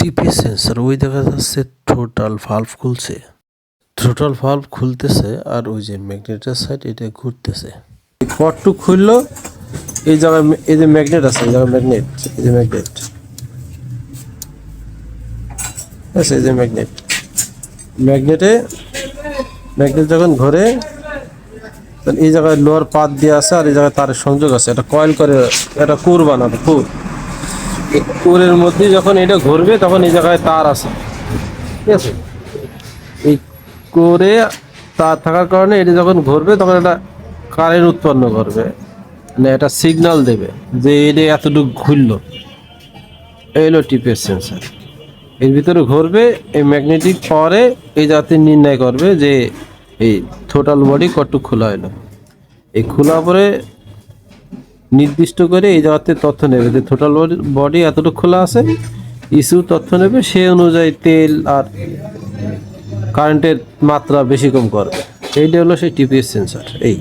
TPS sensor ওই দেখা যাচ্ছে থ্রোটল ভালভ খুলছে, থ্রোটল ভালভ খুলতেছে আর ওই যে ম্যাগনেটের সাইড এটা ঘুরতেছে। পটটু খুললো, এই জায়গায় এই যে ম্যাগনেট আছে, এই জায়গায় ম্যাগনেট, এই যে ম্যাগনেট আছে, এই যে ম্যাগনেট, ম্যাগনেট যখন ঘোরে এই জায়গায় লোহার পাত দিয়ে আছে আর এই জায়গায় তারের সংযোগ আছে, এটা কয়েল করে, এটা কোর বানাবে, কোর। এই কোরের মধ্যে যখন এটা ঘুরবে তখন এই জায়গায় তার আছে, ঠিক আছে। এই কোরে তার থাকার কারণে এটা যখন ঘুরবে তখন এটা কারেন্ট উৎপন্ন করবে, মানে এটা সিগন্যাল দেবে যে এটা এতটুকু ঘুরলো। এই হলো টিপিএস সেন্সার। এর ভিতরে ঘুরবে, এই ম্যাগনেটিক পাওয়ারে এই জাতীয় নির্ণয় করবে যে এই টোটাল বডি কতটুকু খোলা হলো। এই খোলা পরে নির্দিষ্ট করে এই জায়গাতে তথ্য নেবে যে টোটাল বডি এতটুকু খোলা আছে, ইস্যু তথ্য নেবে, সেই অনুযায়ী তেল আর কারেন্টের মাত্রা বেশি কম করবে। এইটা হলো সেই টিপিএস সেন্সার। এই